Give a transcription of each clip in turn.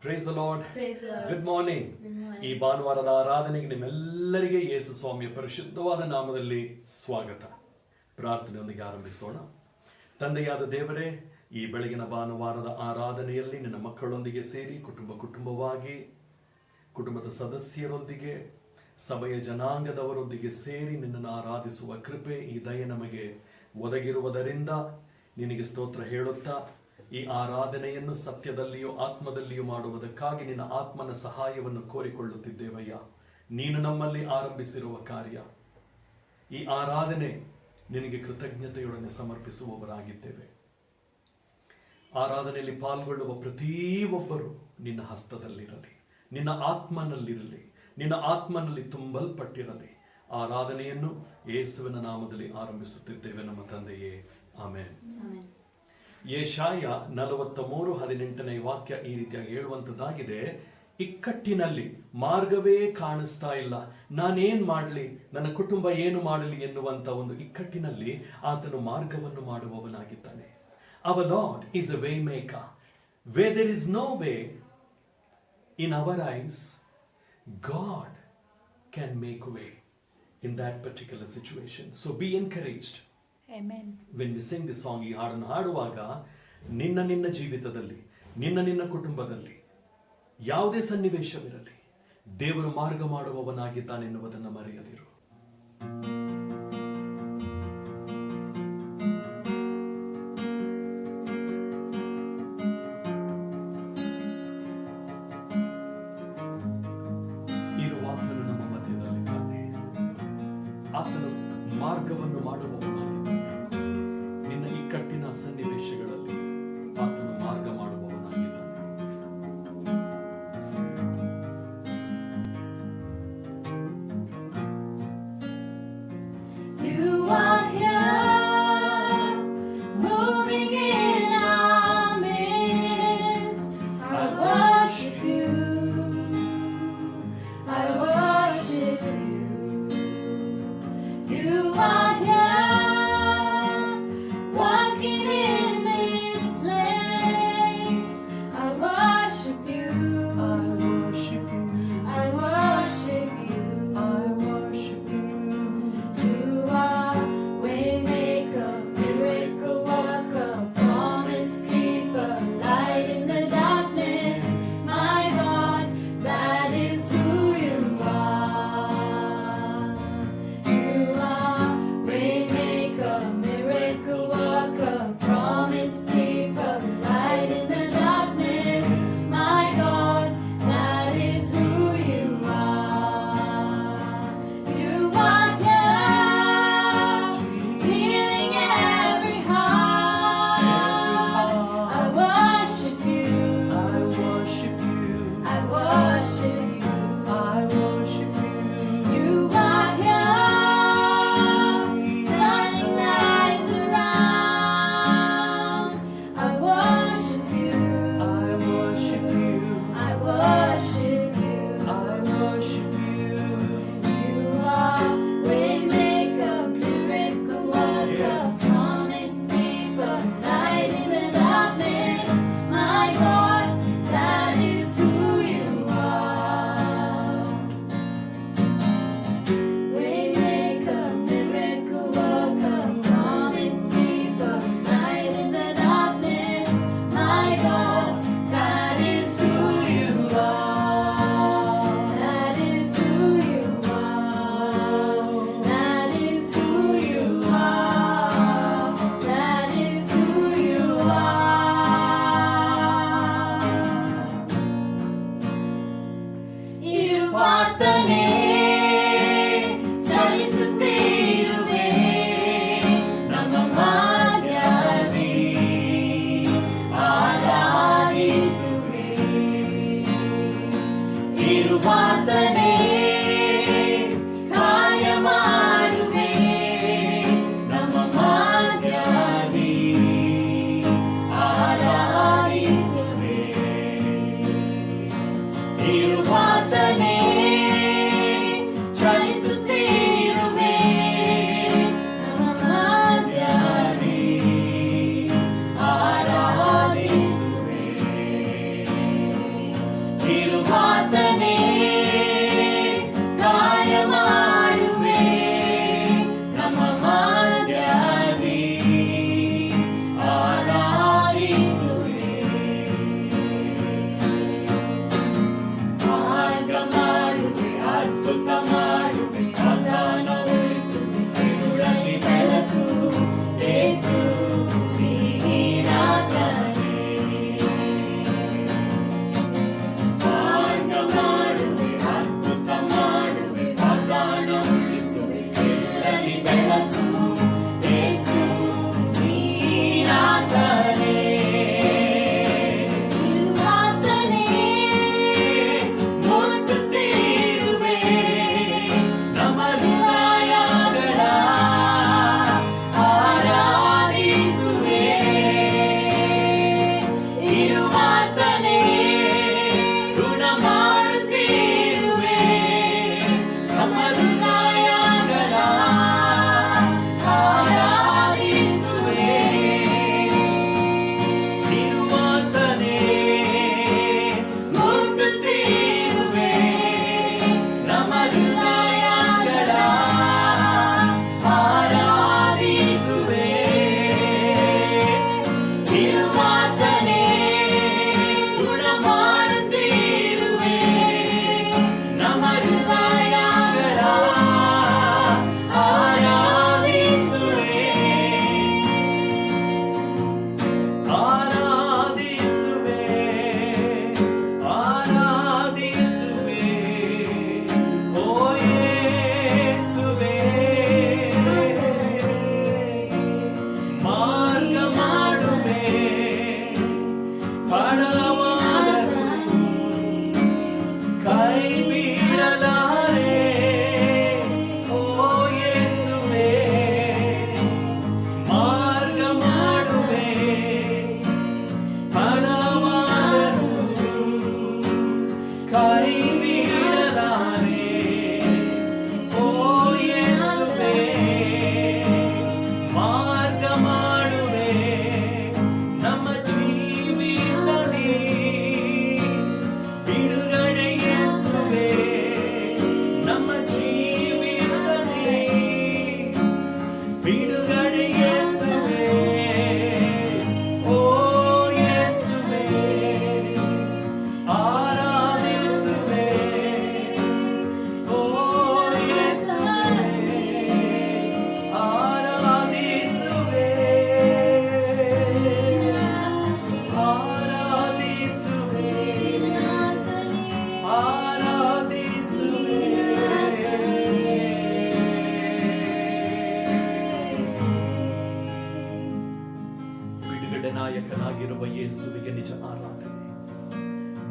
Praise the lord. Good morning. ಈ morning. ಭಾನುವಾರದ ಆರಾಧನೆಗೆ ನಿಮ್ಮೆಲ್ಲರಿಗೆ ಯೇಸು ಸ್ವಾಮಿಯ ಪರಿಶುದ್ಧವಾದ ನಾಮದಲ್ಲಿ ಸ್ವಾಗತ. ಪ್ರಾರ್ಥನೆಯೊಂದಿಗೆ ಆರಂಭಿಸೋಣ. ತಂದೆಯಾದ ದೇವರೇ, ಈ ಬೆಳಗಿನ ಭಾನುವಾರದ ಆರಾಧನೆಯಲ್ಲಿ ನಿನ್ನ ಮಕ್ಕಳೊಂದಿಗೆ ಸೇರಿ ಕುಟುಂಬವಾಗಿ ಕುಟುಂಬದ ಸದಸ್ಯರೊಂದಿಗೆ ಸಭೆಯ ಜನಾಂಗದವರೊಂದಿಗೆ ಸೇರಿ ನಿನ್ನನ್ನು ಆರಾಧಿಸುವ ಕೃಪೆ, ಈ ದಯೆ ನಮಗೆ ಒದಗಿರುವುದರಿಂದ ನಿನಗೆ ಸ್ತೋತ್ರ ಹೇಳುತ್ತಾ, ಈ ಆರಾಧನೆಯನ್ನು ಸತ್ಯದಲ್ಲಿಯೂ ಆತ್ಮದಲ್ಲಿಯೂ ಮಾಡುವುದಕ್ಕಾಗಿ ನಿನ್ನ ಆತ್ಮನ ಸಹಾಯವನ್ನು ಕೋರಿಕೊಳ್ಳುತ್ತಿದ್ದೇವಯ್ಯ. ನೀನು ನಮ್ಮಲ್ಲಿ ಆರಂಭಿಸಿರುವ ಕಾರ್ಯ, ಈ ಆರಾಧನೆ ನಿನಗೆ ಕೃತಜ್ಞತೆಯೊಡನೆ ಸಮರ್ಪಿಸುವವರಾಗಿದ್ದೇವೆ. ಆರಾಧನೆಯಲ್ಲಿ ಪಾಲ್ಗೊಳ್ಳುವ ಪ್ರತಿಯೊಬ್ಬರು ನಿನ್ನ ಹಸ್ತದಲ್ಲಿರಲಿ, ನಿನ್ನ ಆತ್ಮನಲ್ಲಿರಲಿ, ನಿನ್ನ ಆತ್ಮನಲ್ಲಿ ತುಂಬಲ್ಪಟ್ಟಿರಲಿ. ಆರಾಧನೆಯನ್ನು ಯೇಸುವಿನ ನಾಮದಲ್ಲಿ ಆರಂಭಿಸುತ್ತಿದ್ದೇವೆ ನಮ್ಮ ತಂದೆಯೇ, ಆಮೆನ್. ಯೆಶಾಯ 43:18 ವಾಕ್ಯ ಈ ರೀತಿಯಾಗಿ ಹೇಳುವಂತದ್ದಾಗಿದೆ: ಇಕ್ಕಟ್ಟಿನಲ್ಲಿ ಮಾರ್ಗವೇ ಕಾಣಿಸ್ತಾ ಇಲ್ಲ, ನಾನೇನ್ ಮಾಡಲಿ, ನನ್ನ ಕುಟುಂಬ ಏನು ಮಾಡಲಿ ಎನ್ನುವಂತ ಒಂದು ಇಕ್ಕಟ್ಟಿನಲ್ಲಿ ಆತನು ಮಾರ್ಗವನ್ನು ಮಾಡುವವನಾಗಿದ್ದಾನೆ. Our Lord is a way maker. Where there is no way in our eyes, God can make a way in that particular situation. So be encouraged. Amen. When we sing this song, ಈ ಹಾಡನ್ನು ಹಾಡುವಾಗ ನಿನ್ನ ಜೀವಿತದಲ್ಲಿ, ನಿನ್ನ ಕುಟುಂಬದಲ್ಲಿ ಯಾವುದೇ ಸನ್ನಿವೇಶವಿರಲಿ, ದೇವರು ಮಾರ್ಗ ಮಾಡುವವನಾಗಿದ್ದಾನೆ ಎನ್ನುವುದನ್ನು ಮರೆಯದಿರು. ಆತನು ನಮ್ಮ ಮಧ್ಯದಲ್ಲಿದ್ದಾನೆ, ಆತನು ಮಾರ್ಗವನ್ನು ಮಾಡುವವನಾಗಿದ್ದಾನೆ. ನಿನ್ನ ಇಕ್ಕಟ್ಟಿನ ಸನ್ನಿವೇಶಗಳಲ್ಲಿ ಆತನು ಮಾರ್ಗ ಮಾಡುವವನಾಗಿದ್ದಾನೆ. You are here, moving in our midst. I worship you. I worship you. You are here, walking in this place. I worship you. I worship you. I worship you. I worship you. You are waymaker, miracle worker, promise keeper, light in the darkness. My God, that is who you are. You are waymaker, miracle worker, promise keeper, light in the darkness. My God, that is who you are. You are here, healing every heart. I worship you. I worship you. I worship you. I worship you. You are here, turning lives around. I worship you. I worship you. I worship you. I worship you. You are waymaker, miracle worker, Yes. promise keeper, light in the darkness. My God, that is who you are. Waymaker, miracle worker, promise keeper, light in the darkness. My God, that is who you are. That is who you are. That is who you are. That is who you are. ಇರುವಾತನೇ ಚಲಿಸುತ್ತಿರುವೆ ನಮ್ಮ ಮಧ್ಯದಲ್ಲಿ, ಆರಾಧಿಸುವೆ. ಇರುವಾತನೇ ಕಾರ್ಯ ಮಾಡುವೆ ನಮ್ಮ ಮಧ್ಯದಲ್ಲಿ, ಆರಾಧಿಸುವೆ. ಇರುವಾತನೇ ಚಲಿಸುತ್ತಿರುವೆ ನಮ್ಮ ಮಧ್ಯದಲ್ಲಿ, ಆರಾಧಿಸುವೆ.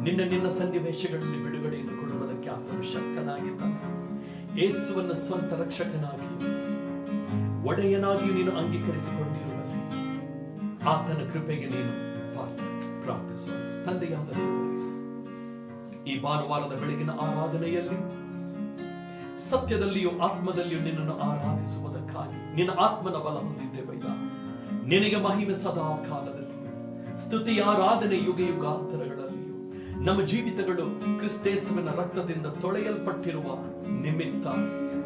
ನಿನ್ನ ಸನ್ನಿವೇಶಗಳಲ್ಲಿ ಬಿಡುಗಡೆಯನ್ನು ಕೊಡುವುದಕ್ಕೆ ಆತನು ಶಕ್ತನಾಗಿದ್ದಾನೆ. ಯೇಸುವನ್ನು ಸ್ವಂತ ರಕ್ಷಕನಾಗಿ ಒಡೆಯನಾಗಿ ನೀನು ಅಂಗೀಕರಿಸಿಕೊಂಡಿರುವಲ್ಲಿ ಆತನ ಕೃಪೆಗೆ ನೀನು ಪ್ರಾರ್ಥಿಸುವ. ತಂದೆಯಾದ ದೇವರೇ, ಈ ಭಾನುವಾರದ ಬೆಳಗಿನ ಆರಾಧನೆಯಲ್ಲಿ ಸತ್ಯದಲ್ಲಿಯೂ ಆತ್ಮದಲ್ಲಿಯೂ ನಿನ್ನನ್ನು ಆರಾಧಿಸುವುದಕ್ಕಾಗಿ ನಿನ್ನ ಆತ್ಮನ ಬಲ ಹೊಂದಿದ್ದೇವಯ್ಯ. ನಿನಗೆ ಮಹಿಮೆ ಸದಾ ಕಾಲದಲ್ಲಿ, ಸ್ತುತಿ ಆರಾಧನೆ ಯುಗ ಯುಗಾಂತರಗಳಲ್ಲಿಯೂ. ನಮ್ಮ ಜೀವಿತಗಳು ಕ್ರಿಸ್ತೇಸುವಿನ ರಕ್ತದಿಂದ ತೊಳೆಯಲ್ಪಟ್ಟಿರುವ ನಿಮಿತ್ತ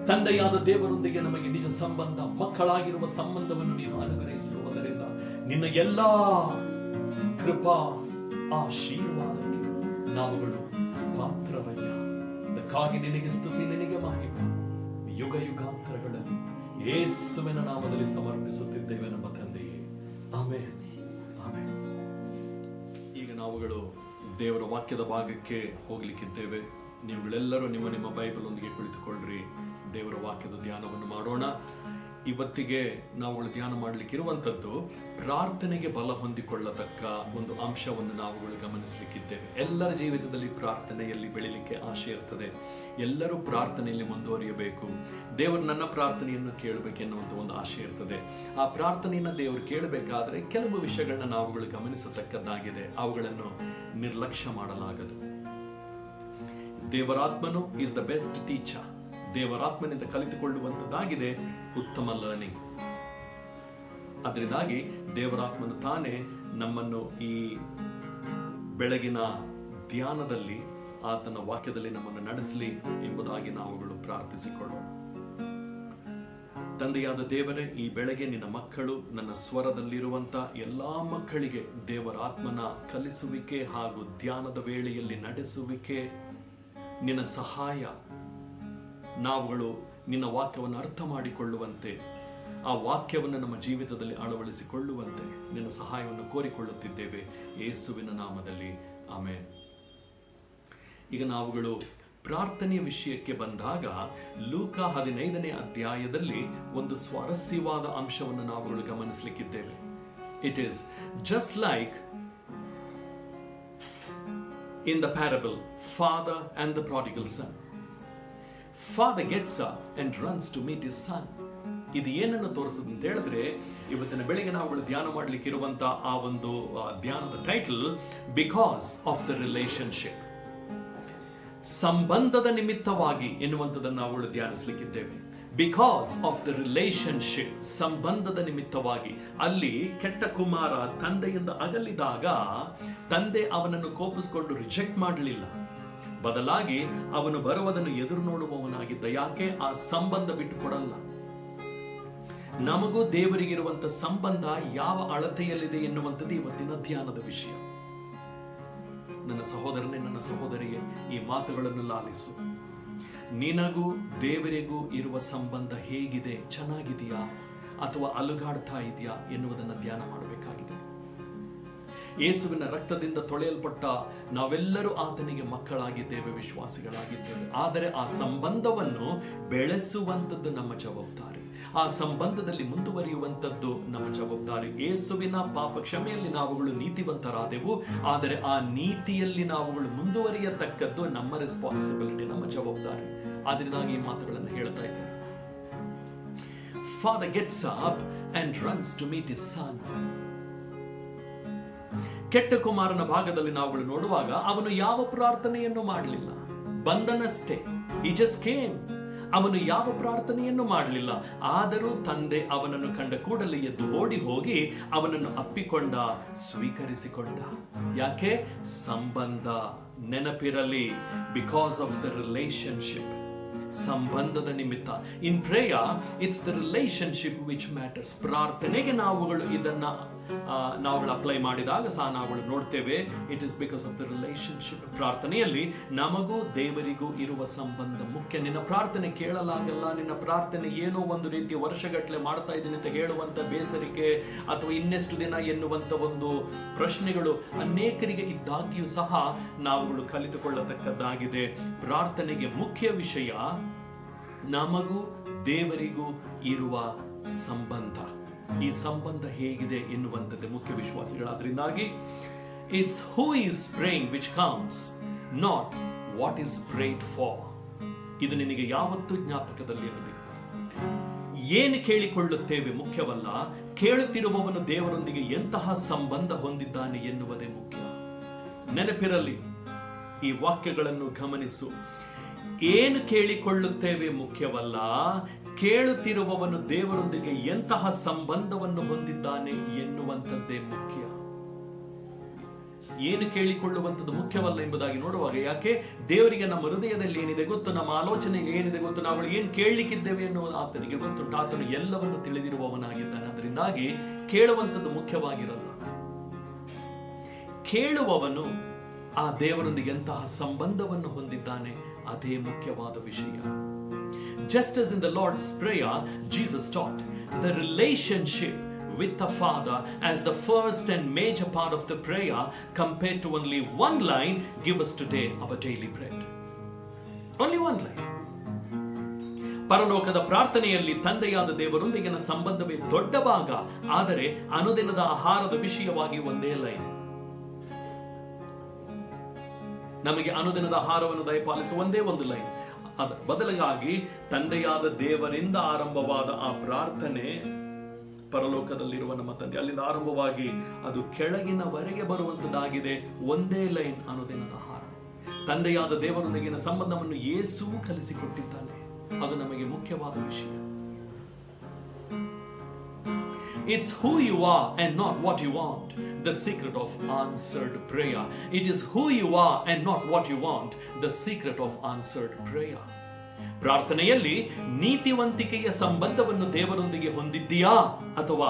ತಂದೆಯಾದ ದೇವರೊಂದಿಗೆ ನಮಗೆ ನಿಜ ಸಂಬಂಧ, ಮಕ್ಕಳಾಗಿರುವ ಸಂಬಂಧವನ್ನು ನೀನು ಅನುಗ್ರಹಿಸಿರುವುದರಿಂದ ನಿನ್ನ ಎಲ್ಲಾ ಕೃಪಾ ಆಶೀರ್ವಾದಕ್ಕೆ ನಾವುಗಳು ಪಾತ್ರರಯ್ಯ. ಅದಕ್ಕಾಗಿ ನಿನಗೆ ಸ್ತುತಿ, ನಿನಗೆ ಮಹಿಮೆ ಯುಗ ಯುಗಾಂತರಗಳಲ್ಲಿ ಯೇಸುವಿನ ನಾಮದಲ್ಲಿ ಸಮರ್ಪಿಸುತ್ತಿದ್ದೇವೆ ನಮ್ಮ ತಂದೆಯೇ. Amen, amen. ಈಗ ನಾವುಗಳು ದೇವರ ವಾಕ್ಯದ ಭಾಗಕ್ಕೆ ಹೋಗ್ಲಿಕ್ಕಿದ್ದೇವೆ. ನೀವುಗಳೆಲ್ಲರೂ ನಿಮ್ಮ ನಿಮ್ಮ ಬೈಬಲ್ ಒಂದಿಗೆ ಕುಳಿತುಕೊಳ್ಳ್ರಿ. ದೇವರ ವಾಕ್ಯದ ಧ್ಯಾನವನ್ನು ಮಾಡೋಣ. ಇವತ್ತಿಗೆ ನಾವುಗಳು ಧ್ಯಾನ ಮಾಡಲಿಕ್ಕಿರುವಂಥದ್ದು ಪ್ರಾರ್ಥನೆಗೆ ಬಲ ಹೊಂದಿಕೊಳ್ಳತಕ್ಕ ಒಂದು ಅಂಶವನ್ನು ನಾವುಗಳು ಗಮನಿಸಲಿಕ್ಕಿದ್ದೇವೆ. ಎಲ್ಲರ ಜೀವಿತದಲ್ಲಿ ಪ್ರಾರ್ಥನೆಯಲ್ಲಿ ಬೆಳಿಲಿಕ್ಕೆ ಆಶೆ ಇರ್ತದೆ. ಎಲ್ಲರೂ ಪ್ರಾರ್ಥನೆಯಲ್ಲಿ ಮುಂದುವರಿಯಬೇಕು. ದೇವರು ನನ್ನ ಪ್ರಾರ್ಥನೆಯನ್ನು ಕೇಳಬೇಕೆನ್ನುವಂಥ ಒಂದು ಆಶೆ ಇರ್ತದೆ. ಆ ಪ್ರಾರ್ಥನೆಯನ್ನು ದೇವರು ಕೇಳಬೇಕಾದ್ರೆ ಕೆಲವು ವಿಷಯಗಳನ್ನ ನಾವುಗಳು ಗಮನಿಸತಕ್ಕದ್ದಾಗಿದೆ. ಅವುಗಳನ್ನು ನಿರ್ಲಕ್ಷ್ಯ ಮಾಡಲಾಗದು. ದೇವರಾತ್ಮನು ಈಸ್ ದ ಬೆಸ್ಟ್ ಟೀಚರ್. ದೇವರಾತ್ಮನಿಂದ ಕಲಿತುಕೊಳ್ಳುವಂಥದ್ದಾಗಿದೆ ಉತ್ತಮ ಲರ್ನಿಂಗ್. ಅದರಿಂದಾಗಿ ದೇವರಾತ್ಮನು ತಾನೇ ನಮ್ಮನ್ನು ಈ ಬೆಳಗಿನ ಧ್ಯಾನದಲ್ಲಿ ಆತನ ವಾಕ್ಯದಲ್ಲಿ ನಮ್ಮನ್ನು ನಡೆಸಲಿ ಎಂಬುದಾಗಿ ನಾವುಗಳು ಪ್ರಾರ್ಥಿಸಿಕೊಳ್ಳೋಣ. ತಂದೆಯಾದ ದೇವರೇ, ಈ ಬೆಳಗ್ಗೆ ನಿನ್ನ ಮಕ್ಕಳು, ನನ್ನ ಸ್ವರದಲ್ಲಿರುವಂತ ಎಲ್ಲಾ ಮಕ್ಕಳಿಗೆ ದೇವರಾತ್ಮನ ಕಲಿಸುವಿಕೆ ಹಾಗೂ ಧ್ಯಾನದ ವೇಳೆಯಲ್ಲಿ ನಡೆಸುವಿಕೆ, ನಿನ್ನ ಸಹಾಯ, ನಾವುಗಳು ನಿನ್ನ ವಾಕ್ಯವನ್ನು ಅರ್ಥ ಮಾಡಿಕೊಳ್ಳುವಂತೆ, ಆ ವಾಕ್ಯವನ್ನು ನಮ್ಮ ಜೀವಿತದಲ್ಲಿ ಅಳವಡಿಸಿಕೊಳ್ಳುವಂತೆ ನಿನ್ನ ಸಹಾಯವನ್ನು ಕೋರಿಕೊಳ್ಳುತ್ತಿದ್ದೇವೆ ಯೇಸುವಿನ ನಾಮದಲ್ಲಿ. ಆಮೆನ್. ಈಗ ನಾವುಗಳು ಪ್ರಾರ್ಥನೆಯ ವಿಷಯಕ್ಕೆ ಬಂದಾಗ ಲೂಕ 15ನೇ ಅಧ್ಯಾಯದಲ್ಲಿ ಒಂದು ಸ್ವಾರಸ್ಯವಾದ ಅಂಶವನ್ನು ನಾವುಗಳು ಗಮನಿಸಲಿಕ್ಕಿದ್ದೇವೆ. It is just like in the parable, father and the prodigal son. Father gets up and runs to meet his son. ಇದು ಏನನ್ನು ತೋರಿಸುತ್ತೆ ಅಂತ ಹೇಳಿದ್ರೆ, ಇವತ್ತಿನ ಬೆಳಿಗ್ಗೆ ನಾವುಗಳು ಧ್ಯಾನ ಮಾಡಲಿಕ್ಕೆ ಇರುವಂತ ಆ ಒಂದು ಧ್ಯಾನದ title because of the relationship, ಸಂಬಂಧದ ನಿಮಿತ್ತವಾಗಿ ಎನ್ನುವಂಥದ್ದನ್ನು ನಾವುಗಳು ಧ್ಯಾನಿಸಲಿಕ್ಕಿದ್ದೇವೆ. ಬಿಕಾಸ್ ಆಫ್ ದ ರಿಲೇಶನ್ಶಿಪ್, ಸಂಬಂಧದ ನಿಮಿತ್ತವಾಗಿ. ಅಲ್ಲಿ ಕೆಟ್ಟ ಕುಮಾರ ತಂದೆಯಿಂದ ಅಗಲಿದಾಗ ತಂದೆ ಅವನನ್ನು ಕೋಪಿಸಿಕೊಂಡು ರಿಜೆಕ್ಟ್ ಮಾಡಲಿಲ್ಲ. ಬದಲಾಗಿ ಅವನು ಬರುವುದನ್ನು ಎದುರು ನೋಡುವವನಾಗಿದ್ದ. ಯಾಕೆ? ಆ ಸಂಬಂಧ ಬಿಟ್ಟು ಕೊಡಲ್ಲ. ನಮಗೂ ದೇವರಿಗಿರುವಂತ ಸಂಬಂಧ ಯಾವ ಅಳತೆಯಲ್ಲಿದೆ ಎನ್ನುವಂಥದ್ದು ಇವತ್ತಿನ ಧ್ಯಾನದ ವಿಷಯ. ನನ್ನ ಸಹೋದರನೇ, ನನ್ನ ಸಹೋದರಿಯೇ, ಈ ಮಾತುಗಳನ್ನು ಲಾಲಿಸು. ನಿನಗೂ ದೇವರಿಗೂ ಇರುವ ಸಂಬಂಧ ಹೇಗಿದೆ? ಚೆನ್ನಾಗಿದೆಯಾ ಅಥವಾ ಅಲುಗಾಡ್ತಾ ಇದೆಯಾ ಎನ್ನುವುದನ್ನು ಧ್ಯಾನ ಮಾಡಬೇಕಾಗಿದೆ. ಯೇಸುವಿನ ರಕ್ತದಿಂದ ತೊಳೆಯಲ್ಪಟ್ಟ ನಾವೆಲ್ಲರೂ ಆತನಿಗೆ ಮಕ್ಕಳಾಗಿದ್ದೇವೆ, ವಿಶ್ವಾಸಿಗಳಾಗಿದ್ದೇವೆ. ಆದರೆ ಆ ಸಂಬಂಧವನ್ನು ಬೆಳೆಸುವಂಥದ್ದು ನಮ್ಮ ಜವಾಬ್ದಾರಿ. ಆ ಸಂಬಂಧದಲ್ಲಿ ಮುಂದುವರಿಯುವಂಥದ್ದು ನಮ್ಮ ಜವಾಬ್ದಾರಿ. ಯೇಸುವಿನ ಪಾಪ ಕ್ಷಮೆಯಲ್ಲಿ ನಾವುಗಳು ನೀತಿವಂತರಾದೆವು, ಆದರೆ ಆ ನೀತಿಯಲ್ಲಿ ನಾವುಗಳು ಮುಂದುವರಿಯತಕ್ಕದ್ದು ನಮ್ಮ ರೆಸ್ಪಾನ್ಸಿಬಿಲಿಟಿ, ನಮ್ಮ ಜವಾಬ್ದಾರಿ. ಆದ್ರಿಂದಾಗಿ ಈ ಮಾತುಗಳನ್ನು ಹೇಳ್ತಾ ಇದ್ದೇನೆ. Father gets up and runs to meet his son. ಕೆಟ್ಟ ಕುಮಾರನ ಭಾಗದಲ್ಲಿ ನಾವುಗಳು ನೋಡುವಾಗ ಅವನು ಯಾವ ಪ್ರಾರ್ಥನೆಯನ್ನು ಮಾಡಲಿಲ್ಲ, ಬಂದನಷ್ಟೇ. He just came. ಅವನು ಯಾವ ಪ್ರಾರ್ಥನೆಯನ್ನು ಮಾಡಲಿಲ್ಲ. ಆದರೂ ತಂದೆ ಅವನನ್ನು ಕಂಡ ಕೂಡಲೇ ಎದ್ದು ಓಡಿ ಹೋಗಿ ಅವನನ್ನು ಅಪ್ಪಿಕೊಂಡ, ಸ್ವೀಕರಿಸಿಕೊಂಡ. ಯಾಕೆ? ಸಂಬಂಧ ನೆನಪಿರಲಿ. ಬಿಕಾಸ್ ಆಫ್ ದ ರಿಲೇಶನ್ಶಿಪ್, ಸಂಬಂಧದ ನಿಮಿತ್ತ. ಇನ್ prayer it's the relationship which matters. ಪ್ರಾರ್ಥನೆಗೆ ನಾವುಗಳು ಇದನ್ನ ನಾವುಗಳು ಅಪ್ಲೈ ಮಾಡಿದಾಗ ಸಹ ನಾವುಗಳು ನೋಡ್ತೇವೆ, it is because of the relationship. ಪ್ರಾರ್ಥನೆಯಲ್ಲಿ ನಮಗೂ ದೇವರಿಗೂ ಇರುವ ಸಂಬಂಧ ಮುಖ್ಯ. ನಿನ್ನ ಪ್ರಾರ್ಥನೆ ಕೇಳಲಾಗಲ್ಲ, ನಿನ್ನ ಪ್ರಾರ್ಥನೆ ಏನೋ ಒಂದು ರೀತಿಯ ವರ್ಷಗಟ್ಟಲೆ ಮಾಡ್ತಾ ಇದ್ದೀನಿ ಅಂತ ಹೇಳುವಂತ ಬೇಸರಿಕೆ ಅಥವಾ ಇನ್ನೆಷ್ಟು ದಿನ ಎನ್ನುವಂತ ಒಂದು ಪ್ರಶ್ನೆಗಳು ಅನೇಕರಿಗೆ ಇದ್ದಾಗಿಯೂ ಸಹ ನಾವುಗಳು ಕಲಿತುಕೊಳ್ಳತಕ್ಕದ್ದಾಗಿದೆ. ಪ್ರಾರ್ಥನೆಗೆ ಮುಖ್ಯ ವಿಷಯ ನಮಗೂ ದೇವರಿಗೂ ಇರುವ ಸಂಬಂಧ. ಈ ಸಂಬಂಧ ಹೇಗಿದೆ ಎನ್ನುವಂಥದ್ದು ಮುಖ್ಯ, ವಿಶ್ವಾಸಿಗಳಾದ್ರಿಂದಾಗಿ It's who is praying which counts, not what is prayed for. ಇದು ನಿನಗೆ ಯಾವತ್ತೂ ಜ್ಞಾಪಕದಲ್ಲಿರಲಿ. ಏನು ಕೇಳಿಕೊಳ್ಳುತ್ತೇವೆ ಮುಖ್ಯವಲ್ಲ, ಕೇಳುತ್ತಿರುವವನು ದೇವರೊಂದಿಗೆ ಎಂತಹ ಸಂಬಂಧ ಹೊಂದಿದ್ದಾನೆ ಎನ್ನುವುದೇ ಮುಖ್ಯ. ನೆನಪಿರಲಿ, ಈ ವಾಕ್ಯಗಳನ್ನು ಗಮನಿಸು. ಏನು ಕೇಳಿಕೊಳ್ಳುತ್ತೇವೆ ಮುಖ್ಯವಲ್ಲ, ಕೇಳುತ್ತಿರುವವನು ದೇವರೊಂದಿಗೆ ಎಂತಹ ಸಂಬಂಧವನ್ನು ಹೊಂದಿದ್ದಾನೆ ಎನ್ನುವಂಥದ್ದೇ ಮುಖ್ಯ. ಏನು ಕೇಳಿಕೊಳ್ಳುವಂಥದ್ದು ಮುಖ್ಯವಲ್ಲ ಎಂಬುದಾಗಿ ನೋಡುವಾಗ, ಯಾಕೆ? ದೇವರಿಗೆ ನಮ್ಮ ಹೃದಯದಲ್ಲಿ ಏನಿದೆ ಗೊತ್ತು, ನಮ್ಮ ಆಲೋಚನೆ ಏನಿದೆ ಗೊತ್ತು, ನಾವು ಏನು ಕೇಳಲಿಕ್ಕಿದ್ದೇವೆ ಎನ್ನುವುದು ಆತನಿಗೆ ಗೊತ್ತುಂಟು. ಆತನು ಎಲ್ಲವನ್ನು ತಿಳಿದಿರುವವನಾಗಿದ್ದಾನೆ. ಅದರಿಂದಾಗಿ ಕೇಳುವಂಥದ್ದು ಮುಖ್ಯವಾಗಿರಲ್ಲ, ಕೇಳುವವನು ಆ ದೇವರೊಂದಿಗೆ ಎಂತಹ ಸಂಬಂಧವನ್ನು ಹೊಂದಿದ್ದಾನೆ ಅದೇ ಮುಖ್ಯವಾದ ವಿಷಯ. Just as in the Lord's Prayer, Jesus taught the relationship with the Father as the first and major part of the prayer, compared to only one line, give us today our daily bread. Only one line. ಪರಲೋಕದ ಪ್ರಾರ್ಥನೆಯಲ್ಲಿ ತಂದೆಯಾದ ದೇವರೊಂದಿಗಿನ ಸಂಬಂಧವೇ ದೊಡ್ಡ ಭಾಗ, ಆದರೆ ಅನುದಿನದ ಆಹಾರದ ವಿಷಯವಾಗಿ ಒಂದೇ ಲೈನ್. ನಮಗೆ ಅನುದಿನದ ಆಹಾರವನ್ನು ದಯಪಾಲಿಸುವ ಒಂದೇ ಒಂದು ಲೈನ್. ಅದರ ಬದಲಾಗಿ ತಂದೆಯಾದ ದೇವರಿಂದ ಆರಂಭವಾದ ಆ ಪ್ರಾರ್ಥನೆ, ಪರಲೋಕದಲ್ಲಿರುವ ನಮ್ಮ ತಂದೆ, ಅಲ್ಲಿಂದ ಆರಂಭವಾಗಿ ಅದು ಕೆಳಗಿನವರೆಗೆ ಬರುವಂತದ್ದಾಗಿದೆ. ಒಂದೇ ಲೈನ್, ಅನುದಿನದ ಆಹಾರ. ತಂದೆಯಾದ ದೇವರೊಂದಿಗಿನ ಸಂಬಂಧವನ್ನು ಯೇಸು ಕಲಿಸಿಕೊಟ್ಟಿದ್ದಾನೆ. ಅದು ನಮಗೆ ಮುಖ್ಯವಾದ ವಿಷಯ. It's who you are and not what you want, the secret of answered prayer. It is who you are and not what you want, the secret of answered prayer. ಪ್ರಾರ್ಥನೆಯಲ್ಲಿ ನೀತಿವಂತಿಕೆಯ ಸಂಬಂಧವನ್ನು ದೇವರೊಂದಿಗೆ ಹೊಂದಿದ್ದೀಯಾ, ಅಥವಾ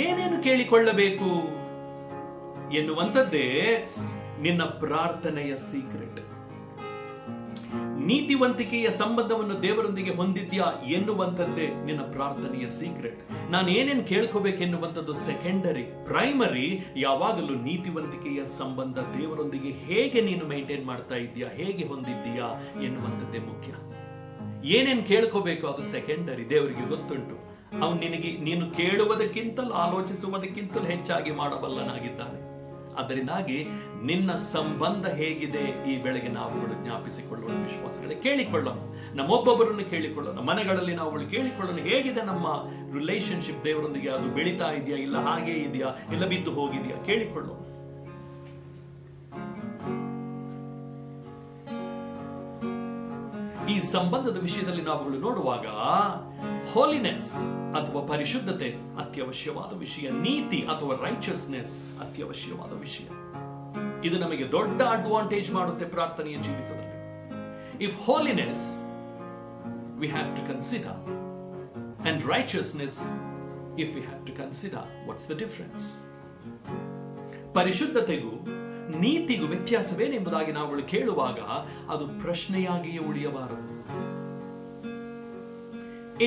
ಏನೇನು ಕೇಳಿಕೊಳ್ಳಬೇಕು ಎನ್ನುವಂಥದ್ದೇ ನಿನ್ನ ಪ್ರಾರ್ಥನೆಯ ಸೀಕ್ರೆಟ್. ನೀತಿವಂತಿಕೆಯ ಸಂಬಂಧವನ್ನು ದೇವರೊಂದಿಗೆ ಹೊಂದಿದ್ಯಾ ಎನ್ನುವಂಥದ್ದೇ ನಿನ್ನ ಪ್ರಾರ್ಥನೆಯ ಸೀಕ್ರೆಟ್. ನಾನು ಏನೇನು ಕೇಳ್ಕೋಬೇಕೆನ್ನುವಂಥದ್ದು ಸೆಕೆಂಡರಿ. ಪ್ರೈಮರಿ ಯಾವಾಗಲೂ ನೀತಿವಂತಿಕೆಯ ಸಂಬಂಧ ದೇವರೊಂದಿಗೆ ಹೇಗೆ ನೀನು ಮೇಂಟೈನ್ ಮಾಡ್ತಾ ಇದ್ದೀಯಾ, ಹೇಗೆ ಹೊಂದಿದ್ದೀಯಾ ಎನ್ನುವಂಥದ್ದೇ ಮುಖ್ಯ. ಏನೇನು ಕೇಳ್ಕೋಬೇಕು ಅದು ಸೆಕೆಂಡರಿ. ದೇವರಿಗೆ ಗೊತ್ತುಂಟು, ಅವನು ನೀನು ಕೇಳುವುದಕ್ಕಿಂತಲೂ ಆಲೋಚಿಸುವುದಕ್ಕಿಂತಲೂ ಹೆಚ್ಚಾಗಿ ಮಾಡಬಲ್ಲನಾಗಿದ್ದಾನೆ. ಅದರಿಂದಾಗಿ ನಿನ್ನ ಸಂಬಂಧ ಹೇಗಿದೆ ಈ ಬೆಳಗ್ಗೆ ನಾವುಗಳು ಜ್ಞಾಪಿಸಿಕೊಳ್ಳೋಣ. ವಿಶ್ವಾಸಗಳೇ, ಕೇಳಿಕೊಳ್ಳೋಣ, ನಮ್ಮೊಬ್ಬೊಬ್ಬರನ್ನು ಕೇಳಿಕೊಳ್ಳೋಣ. ಮನೆಗಳಲ್ಲಿ ನಾವುಗಳು ಕೇಳಿಕೊಳ್ಳೋಣ, ಹೇಗಿದೆ ನಮ್ಮ ರಿಲೇಶನ್ಶಿಪ್ ದೇವರೊಂದಿಗೆ, ಅದು ಬೆಳೀತಾ ಇದೆಯಾ, ಇಲ್ಲ ಹಾಗೆ ಇದೆಯಾ, ಇಲ್ಲ ಬಿದ್ದು ಹೋಗಿದೆಯಾ, ಕೇಳಿಕೊಳ್ಳೋಣ. ಈ ಸಂಬಂಧದ ವಿಷಯದಲ್ಲಿ ನಾವುಗಳು ನೋಡುವಾಗ ಹೋಲಿನೆಸ್ ಅಥವಾ ಪರಿಶುದ್ಧತೆ ಅತ್ಯವಶ್ಯವಾದ ವಿಷಯ. ನೀತಿ ಅಥವಾ ರೈಚಸ್ನೆಸ್ ಅತ್ಯವಶ್ಯವಾದ ವಿಷಯ. ಇದು ನಮಗೆ ದೊಡ್ಡ ಅಡ್ವಾಂಟೇಜ್ ಮಾಡುತ್ತೆ ಪ್ರಾರ್ಥನೆಯ ಜೀವಿತದಲ್ಲಿ. If holiness we have to consider, and righteousness if we have to consider, what's the difference? ಪರಿಶುದ್ಧತೆಗೂ ನೀತಿಗೂ ವ್ಯತ್ಯಾಸವೇನೆಂಬುದಾಗಿ ನಾವುಗಳು ಕೇಳುವಾಗ ಅದು ಪ್ರಶ್ನೆಯಾಗಿಯೇ ಉಳಿಯಬಾರದು.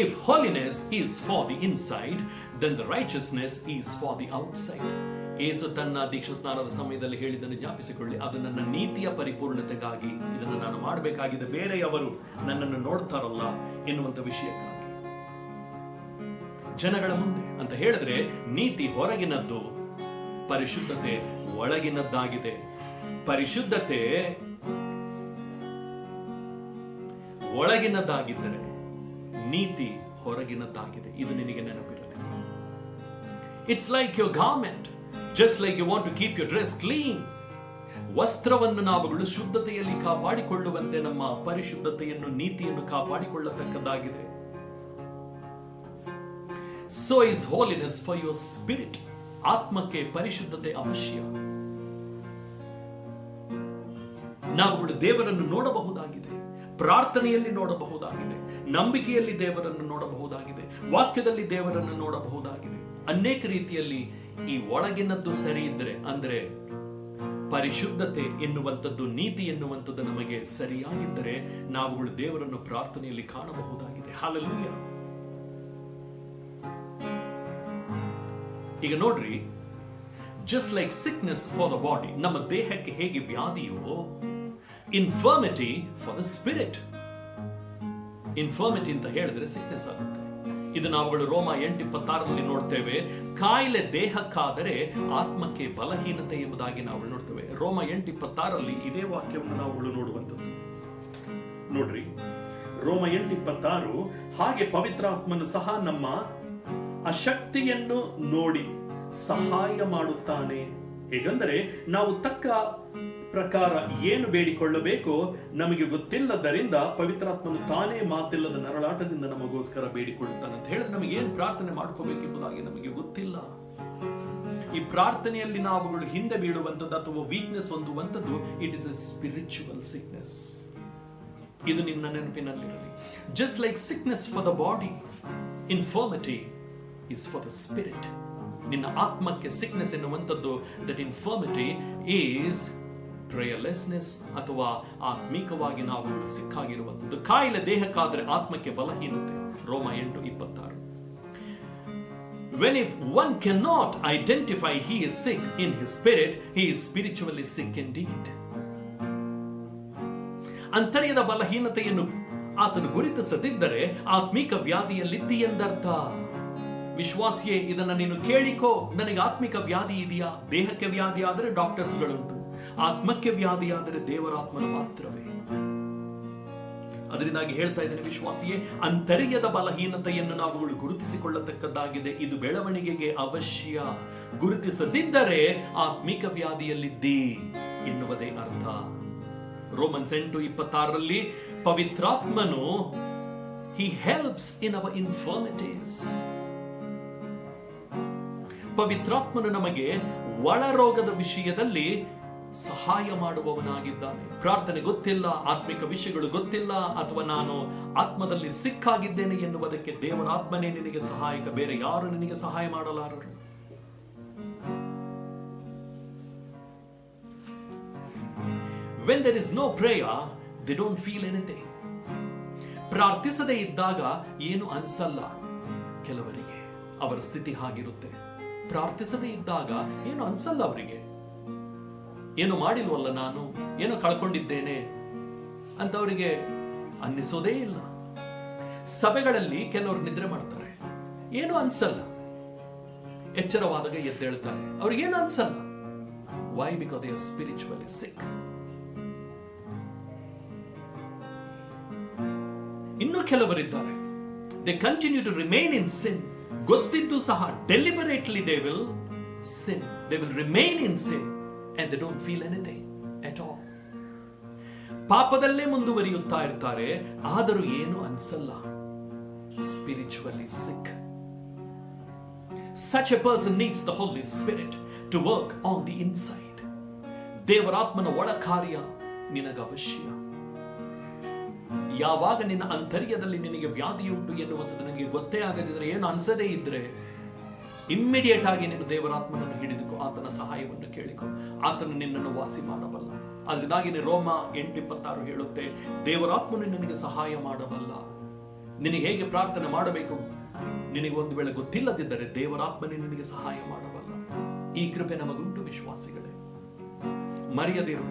If holiness is for the inside, then the righteousness is for the outside. ಯೇಸು ತನ್ನ ದೀಕ್ಷಾ ಸ್ನಾನದ ಸಮಯದಲ್ಲಿ ಹೇಳಿದ್ದನ್ನು ಜ್ಞಾಪಿಸಿಕೊಳ್ಳಿ, ಅದು ನನ್ನ ನೀತಿಯ ಪರಿಪೂರ್ಣತೆಗಾಗಿ, ಇದನ್ನು ನಾನು ಮಾಡಬೇಕಾಗಿದೆ, ಬೇರೆಯವರು ನನ್ನನ್ನು ನೋಡ್ತಾರಲ್ಲ ಎನ್ನುವಂತ ವಿಷಯಕ್ಕಾಗಿ. ಜನಗಳ ಮುಂದೆ ಅಂತ ಹೇಳಿದ್ರೆ ನೀತಿ ಹೊರಗಿನದ್ದು, ಪರಿಶುದ್ಧತೆ ಒಳಗಿನದ್ದಾಗಿದೆ. ಪರಿಶುದ್ಧತೆ ಒಳಗಿನದ್ದಾಗಿದ್ದರೆ ನೀತಿ ಹೊರಗಿನದ್ದಾಗಿದೆ. ಇದು ನಿನಗೆ ನೆನಪಿರಲಿ. It's like your garment, just like you want to keep your dress clean. ವಸ್ತ್ರವನ್ನು ನಾವುಗಳು ಶುದ್ಧತೆಯಲ್ಲಿ ಕಾಪಾಡಿಕೊಳ್ಳುವಂತೆ ನಮ್ಮ ಪರಿಶುದ್ಧತೆಯನ್ನು, ನೀತಿಯನ್ನು ಕಾಪಾಡಿಕೊಳ್ಳತಕ್ಕದ್ದಾಗಿದೆ. So is holiness for your spirit. ಆತ್ಮಕ್ಕೆ ಪರಿಶುದ್ಧತೆ ಅವಶ್ಯ. ನಾವುಗಳು ದೇವರನ್ನು ನೋಡಬಹುದಾಗಿದೆ, ಪ್ರಾರ್ಥನೆಯಲ್ಲಿ ನೋಡಬಹುದಾಗಿದೆ, ನಂಬಿಕೆಯಲ್ಲಿ ದೇವರನ್ನು ನೋಡಬಹುದಾಗಿದೆ, ವಾಕ್ಯದಲ್ಲಿ ದೇವರನ್ನು ನೋಡಬಹುದಾಗಿದೆ. ಅನೇಕ ರೀತಿಯಲ್ಲಿ ಈ ಒಳಗಿನದ್ದು ಸರಿ ಇದ್ರೆ, ಅಂದ್ರೆ ಪರಿಶುದ್ಧತೆ ಎನ್ನುವಂಥದ್ದು, ನೀತಿ ಎನ್ನುವಂಥದ್ದು ನಮಗೆ ಸರಿಯಾಗಿದ್ದರೆ ನಾವುಗಳು ದೇವರನ್ನು ಪ್ರಾರ್ಥನೆಯಲ್ಲಿ ಕಾಣಬಹುದಾಗಿದೆ. ಹಲ್ಲೆಲೂಯಾ. ಈಗ ನೋಡ್ರಿ, just like sickness for the body, ನಮ್ಮ ದೇಹಕ್ಕೆ ಹೇಗೆ ವ್ಯಾಧಿಯೋ, ಇನ್ಫರ್ಮಿಟಿ ಫಾರ್ ದ ಸ್ಪಿರಿಟ್. ಇನ್ಫರ್ಮಿಟಿ ಅಂತ ಹೇಳಿದ್ರೆ ಸಿಕ್ನೆಸ್ ಆಗುತ್ತೆ. ಇದು ನಾವುಗಳು ರೋಮ 8:26 ನೋಡ್ತೇವೆ. ಕಾಯಿಲೆ ದೇಹಕ್ಕಾದರೆ ಆತ್ಮಕ್ಕೆ ಬಲಹೀನತೆ ಎಂಬುದಾಗಿ ನಾವು ನೋಡ್ತೇವೆ. ರೋಮ 8:26 ಇದೇ ವಾಕ್ಯವನ್ನು ನಾವುಗಳು ನೋಡುವಂಥದ್ದು. ನೋಡ್ರಿ, ರೋಮ 8:26, ಹಾಗೆ ಪವಿತ್ರಾತ್ಮನು ಸಹ ನಮ್ಮ ಅಶಕ್ತಿಯನ್ನು ನೋಡಿ ಸಹಾಯ ಮಾಡುತ್ತಾನೆ. ಹೇಗೆಂದರೆ ನಾವು ತಕ್ಕ ಪ್ರಕಾರ ಏನು ಬೇಡಿಕೊಳ್ಳಬೇಕೋ ನಮಗೆ ಗೊತ್ತಿಲ್ಲದರಿಂದ ಪವಿತ್ರಾತ್ಮನು ತಾನೇ ಮಾತಿಲ್ಲದ ನರಳಾಟದಿಂದ ನಮಗೋಸ್ಕರ ಬೇಡಿಕೊಳ್ಳುತ್ತಾನೆ ಅಂತ ಹೇಳಿದ್ರೆ ನಮಗೆ ಏನು ಪ್ರಾರ್ಥನೆ ಮಾಡ್ಕೋಬೇಕೆಂಬುದಾಗಿ ನಮಗೆ ಗೊತ್ತಿಲ್ಲ. ಈ ಪ್ರಾರ್ಥನೆಯಲ್ಲಿ ನಾವುಗಳು ಹಿಂದೆ ಬೀಳುವಂಥದ್ದು ಅಥವಾ ವೀಕ್ನೆಸ್ ಹೊಂದುವಂಥದ್ದು, it is a spiritual sickness. ಇದು ನಿನ್ನ ನೆನಪಿನಲ್ಲಿರಲಿ. Just like sickness for the body, infirmity is for the spirit. ನಿನ್ನ ಆತ್ಮಕ್ಕೆ ಸಿಕ್ನೆಸ್ ಎನ್ನುವಂಥದ್ದು, ದಟ್ ಇನ್ಫರ್ಮಿಟಿ ಈಸ್ ಪ್ರೇಯರ್ಲೆಸ್ನೆಸ್ ಅಥವಾ ಆತ್ಮಿಕವಾಗಿ ನಾವು ಸಿಕ್ಕಾಗಿರುವಂಥದ್ದು. ಕಾಯಿಲೆ ದೇಹಕ್ಕಾದರೆ ಆತ್ಮಕ್ಕೆ ಬಲಹೀನತೆ. ರೋಮ 8:26. When if one cannot identify he is sick in his spirit, he is spiritually sick indeed. ಅಂತರ್ಯದ ಬಲಹೀನತೆಯನ್ನು ಆತನು ಗುರುತಿಸದಿದ್ದರೆ ಆತ್ಮಿಕ ವ್ಯಾಧಿಯಲ್ಲಿದ್ದಿ ಎಂದರ್ಥ. ವಿಶ್ವಾಸಿಯೇ, ಇದನ್ನ ನೀನು ಕೇಳಿಕೋ. ನನಗೆ ಆತ್ಮಿಕ ವ್ಯಾಧಿ ಇದೆಯಾ? ದೇಹಕ್ಕೆ ವ್ಯಾಧಿ ಆದರೆ ಡಾಕ್ಟರ್ಸ್ಗಳುಂಟು, ಆತ್ಮಕ್ಕೆ ವ್ಯಾಧಿ ಆದರೆ ದೇವರಾತ್ಮನ ಮಾತ್ರವೇ. ಅದರಿಂದಾಗಿ ಹೇಳ್ತಾ ಇದ್ದೇನೆ ವಿಶ್ವಾಸಿಯೇ, ಅಂತರ್ಯದ ಬಲಹೀನತೆಯನ್ನು ನಾವುಗಳು ಗುರುತಿಸಿಕೊಳ್ಳತಕ್ಕದ್ದಾಗಿದೆ. ಇದು ಬೆಳವಣಿಗೆಗೆ ಅವಶ್ಯ. ಗುರುತಿಸದಿದ್ದರೆ ಆತ್ಮಿಕ ವ್ಯಾಧಿಯಲ್ಲಿದ್ದಿ ಎನ್ನುವುದೇ ಅರ್ಥ. ರೋಮನ್ಸ್ 8:26 ಪವಿತ್ರಾತ್ಮನು he helps in our infirmities. ಪವಿತ್ರಾತ್ಮನು ನಮಗೆ ಒಳರೋಗದ ವಿಷಯದಲ್ಲಿ ಸಹಾಯ ಮಾಡುವವನಾಗಿದ್ದಾನೆ. ಪ್ರಾರ್ಥನೆ ಗೊತ್ತಿಲ್ಲ, ಆತ್ಮಿಕ ವಿಷಯಗಳು ಗೊತ್ತಿಲ್ಲ, ಅಥವಾ ನಾನು ಆತ್ಮದಲ್ಲಿ ಸಿಕ್ಕಾಗಿದ್ದೇನೆ ಎನ್ನುವುದಕ್ಕೆ ದೇವರಾತ್ಮನೇ ನಿನಗೆ ಸಹಾಯಕ. ಬೇರೆ ಯಾರು ನಿನಗೆ ಸಹಾಯ ಮಾಡಲಾರರು. When there is no prayer, they don't feel anything. ಪ್ರಾರ್ಥಿಸದೇ ಇದ್ದಾಗ ಏನು ಅನ್ಸಲ್ಲ ಕೆಲವರಿಗೆ. ಅವರ ಸ್ಥಿತಿ ಹಾಗಿರುತ್ತೆ. ಪ್ರಾರ್ಥಿಸದೇ ಇದ್ದಾಗ ಏನು ಅನ್ಸಲ್ಲ ಅವರಿಗೆ. ಏನು ಮಾಡಿಲ್ವಲ್ಲ ನಾನು, ಏನೋ ಕಳ್ಕೊಂಡಿದ್ದೇನೆ ಅಂತ ಅವರಿಗೆ ಅನ್ನಿಸೋದೇ ಇಲ್ಲ. ಸಭೆಗಳಲ್ಲಿ ಕೆಲವರು ನಿದ್ರೆ ಮಾಡ್ತಾರೆ, ಏನು ಅನ್ಸಲ್ಲ. ಎಚ್ಚರವಾದಾಗ ಎದ್ದೇಳ್ತಾರೆ, ಅವ್ರಿಗೇನು ಅನ್ಸಲ್ಲ. Why? Because they are spiritually sick. ಇನ್ನು ಕೆಲವರಿದ್ದಾರೆ, they continue to remain in sin. ಗೊತ್ತಿದ್ದು ಸಹ deliberately they will sin. They will remain in sin and they don't feel anything at all. ಪಾಪದಲ್ಲೇ ಮುಂದುವರಿಯುತ್ತಾ ಇರ್ತಾರೆ, ಆದರೂ ಏನು ಅನ್ಸಲ್ಲ. Spiritually sick. Such a person needs the Holy Spirit to work on the inside. ದೇವರಾತ್ಮನ ಒಳ ಕಾರ್ಯ ನಿನಗೆ ಅವಶ್ಯ. ಯಾವಾಗ ನಿನ್ನ ಅಂತರ್ಯದಲ್ಲಿ ನಿನಗೆ ವ್ಯಾಧಿಯುಂಟು ಎನ್ನುವಂಥದ್ದು ನಿನಗೆ ಗೊತ್ತೇ ಆಗದಿದ್ರೆ, ಏನು ಅನ್ಸದೇ ಇದ್ರೆ, ಇಮ್ಮಿಡಿಯೇಟ್ ಆಗಿ ನೀನು ದೇವರಾತ್ಮನನ್ನು ಹಿಡಿದುಕೋ, ಆತನ ಸಹಾಯವನ್ನು ಕೇಳಿಕೊ. ಆತನು ನಿನ್ನನ್ನು ವಾಸಿ ಮಾಡಬಲ್ಲ. ಅದರಿಂದಾಗಿ ರೋಮ 8:26 ಹೇಳುತ್ತೆ, ದೇವರಾತ್ಮನು ನಿನಗೆ ಸಹಾಯ ಮಾಡಬಲ್ಲ. ನಿನಗೆ ಹೇಗೆ ಪ್ರಾರ್ಥನೆ ಮಾಡಬೇಕು ನಿನಗೆ ಒಂದು ವೇಳೆ ಗೊತ್ತಿಲ್ಲದಿದ್ದರೆ ದೇವರಾತ್ಮನೇ ನಿನಗೆ ಸಹಾಯ ಮಾಡಬಲ್ಲ. ಈ ಕೃಪೆ ನಮಗುಂಟು ವಿಶ್ವಾಸಿಗಳೇ. ಮರೆಯದಿರು,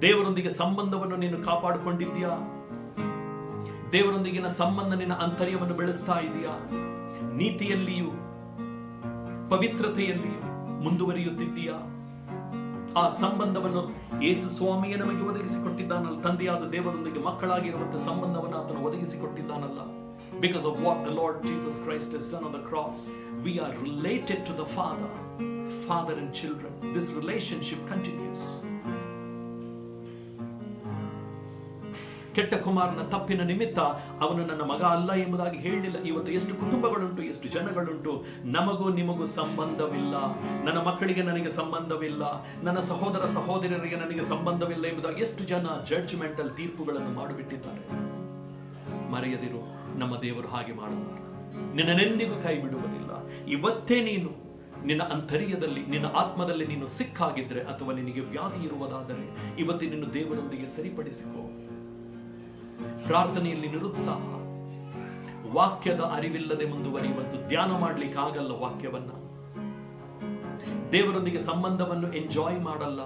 ದೇವರೊಂದಿಗೆ ಸಂಬಂಧವನ್ನು ನೀನು ಕಾಪಾಡಿಕೊಂಡಿದ್ಯಾ? ದೇವರೊಂದಿಗಿನ ಸಂಬಂಧ ನಿನ್ನ ಅಂತರ್ಯವನ್ನು ಬೆಳೆಸ್ತಾ ಇದೆಯಾ? ನೀತಿಯಲ್ಲಿಯೂ ಪವಿತ್ರತೆಯಲ್ಲಿಯೂ ಮುಂದುವರಿಯುತ್ತಿದ್ದೀಯಾ? ಆ ಸಂಬಂಧವನ್ನು ಯೇಸು ಸ್ವಾಮಿಯೇ ನಮಗೆ ಒದಗಿಸಿಕೊಟ್ಟಿದ್ದಾನಲ್ಲ. ತಂದೆಯಾದ ದೇವರೊಂದಿಗೆ ಮಕ್ಕಳಾಗಿರುವಂತಹ ಸಂಬಂಧವನ್ನು ಆತನು ಒದಗಿಸಿಕೊಟ್ಟಿದ್ದಾನಲ್ಲ. Because of what the Lord Jesus Christ has done on the cross, we are related to the Father and children. This relationship continues. ಕೆಟ್ಟ ಕುಮಾರನ ತಪ್ಪಿನ ನಿಮಿತ್ತ ಅವನು ನನ್ನ ಮಗ ಅಲ್ಲ ಎಂಬುದಾಗಿ ಹೇಳಲಿಲ್ಲ. ಇವತ್ತು ಎಷ್ಟು ಕುಟುಂಬಗಳುಂಟು, ಎಷ್ಟು ಜನಗಳುಂಟು, ನಮಗೂ ನಿಮಗೂ ಸಂಬಂಧವಿಲ್ಲ, ನನ್ನ ಮಕ್ಕಳಿಗೆ ನನಗೆ ಸಂಬಂಧವಿಲ್ಲ, ನನ್ನ ಸಹೋದರ ಸಹೋದರರಿಗೆ ನನಗೆ ಸಂಬಂಧವಿಲ್ಲ ಎಂಬುದಾಗಿ ಎಷ್ಟು ಜನ ಜಡ್ಜ್ಮೆಂಟಲ್ ತೀರ್ಪುಗಳನ್ನು ಮಾಡಿಬಿಟ್ಟಿದ್ದಾರೆ. ಮರೆಯದಿರು, ನಮ್ಮ ದೇವರು ಹಾಗೆ ಮಾಡಲ್ಲ. ನಿನ್ನನೆಂದಿಗೂ ಕೈ ಬಿಡುವುದಿಲ್ಲ. ಇವತ್ತೇ ನೀನು ನಿನ್ನ ಅಂತರ್ಯದಲ್ಲಿ, ನಿನ್ನ ಆತ್ಮದಲ್ಲಿ ನೀನು ಸಿಕ್ಕಾಗಿದ್ರೆ ಅಥವಾ ನಿನಗೆ ವ್ಯಾಧಿ ಇರುವುದಾದರೆ ಇವತ್ತು ನಿನ್ನ ದೇವರೊಂದಿಗೆ ಸರಿಪಡಿಸಿಕೋ. ಪ್ರಾರ್ಥನೆಯಲ್ಲಿ ನಿರುತ್ಸಾಹ, ವಾಕ್ಯದ ಅರಿವಿಲ್ಲದೆ ಮುಂದುವರಿಯುವಂತು, ಧ್ಯಾನ ಮಾಡ್ಲಿಕ್ಕೆ ಆಗಲ್ಲ ವಾಕ್ಯವನ್ನ, ದೇವರೊಂದಿಗೆ ಸಂಬಂಧವನ್ನು ಎಂಜಾಯ್ ಮಾಡಲ್ಲ,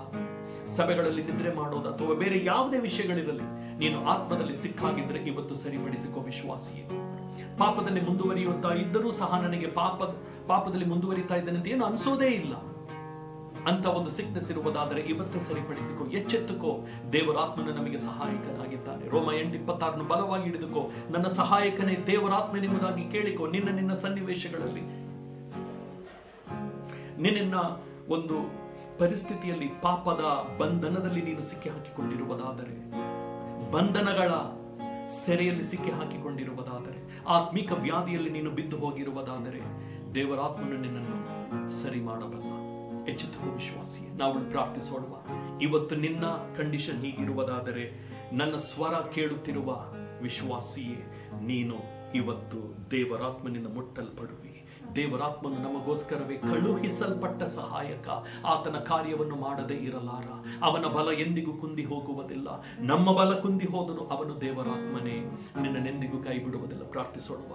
ಸಭೆಗಳಲ್ಲಿ ನಿದ್ರೆ ಮಾಡೋದು ಅಥವಾ ಬೇರೆ ಯಾವುದೇ ವಿಷಯಗಳಿರಲಿ, ನೀನು ಆತ್ಮದಲ್ಲಿ ಸಿಕ್ಕಾಗಿದ್ರೆ ಇವತ್ತು ಸರಿಪಡಿಸಿಕೋ ವಿಶ್ವಾಸಿಯೇ. ಪಾಪದಲ್ಲಿ ಮುಂದುವರಿಯುತ್ತಾ ಇದ್ದರೂ ಸಹ ನನಗೆ ಪಾಪದಲ್ಲಿ ಮುಂದುವರಿತಾ ಇದ್ದೇನೆ ಅಂತ ಏನು ಅನ್ಸೋದೇ ಇಲ್ಲ ಅಂತ ಒಂದು ಸಿಕ್ನೆಸ್ ಇರುವುದಾದರೆ ಇವತ್ತೇ ಸರಿಪಡಿಸಿಕೋ, ಎಚ್ಚೆತ್ತುಕೋ. ದೇವರಾತ್ಮನು ನಮಗೆ ಸಹಾಯಕನಾಗಿದ್ದಾನೆ. ರೋಮ 8:26 ಬಲವಾಗಿ ಹಿಡಿದುಕೋ. ನನ್ನ ಸಹಾಯಕನೇ ದೇವರಾತ್ಮನೆಂಬುದಾಗಿ ಕೇಳಿಕೋ. ನಿನ್ನ ಸನ್ನಿವೇಶಗಳಲ್ಲಿ, ನಿನ್ನ ಒಂದು ಪರಿಸ್ಥಿತಿಯಲ್ಲಿ ಪಾಪದ ಬಂಧನದಲ್ಲಿ ನೀನು ಸಿಕ್ಕಿ ಹಾಕಿಕೊಂಡಿರುವುದಾದರೆ, ಬಂಧನಗಳ ಸೆರೆಯಲ್ಲಿ ಸಿಕ್ಕಿ ಹಾಕಿಕೊಂಡಿರುವುದಾದರೆ, ಆತ್ಮಿಕ ವ್ಯಾಧಿಯಲ್ಲಿ ನೀನು ಬಿದ್ದು ಹೋಗಿರುವುದಾದರೆ, ದೇವರಾತ್ಮನು ನಿನ್ನನ್ನು ಸರಿ ಮಾಡಬಲ್ಲ. ಎಚ್ಚೆತ್ತುಕೋ ವಿಶ್ವಾಸಿಯೇ. ನಾವು ಪ್ರಾರ್ಥಿಸೋಣ. ಇವತ್ತು ನಿನ್ನ ಕಂಡೀಷನ್ ಹೀಗಿರುವುದಾದರೆ, ನನ್ನ ಸ್ವರ ಕೇಳುತ್ತಿರುವ ವಿಶ್ವಾಸಿಯೇ, ನೀನು ಇವತ್ತು ದೇವರಾತ್ಮನಿಂದ ಮುಟ್ಟಲ್ಪಡುವಿ. ದೇವರಾತ್ಮನು ನಮಗೋಸ್ಕರವೇ ಕಳುಹಿಸಲ್ಪಟ್ಟ ಸಹಾಯಕ. ಆತನ ಕಾರ್ಯವನ್ನು ಮಾಡದೇ ಇರಲಾರ. ಅವನ ಬಲ ಎಂದಿಗೂ ಕುಂದಿ ಹೋಗುವುದಿಲ್ಲ. ನಮ್ಮ ಬಲ ಕುಂದಿ ಹೋದರೂ ಅವನು ದೇವರಾತ್ಮನೇ, ನಿನ್ನನೆಂದಿಗೂ ಕೈ ಬಿಡುವುದಿಲ್ಲ. ಪ್ರಾರ್ಥಿಸೋಣ.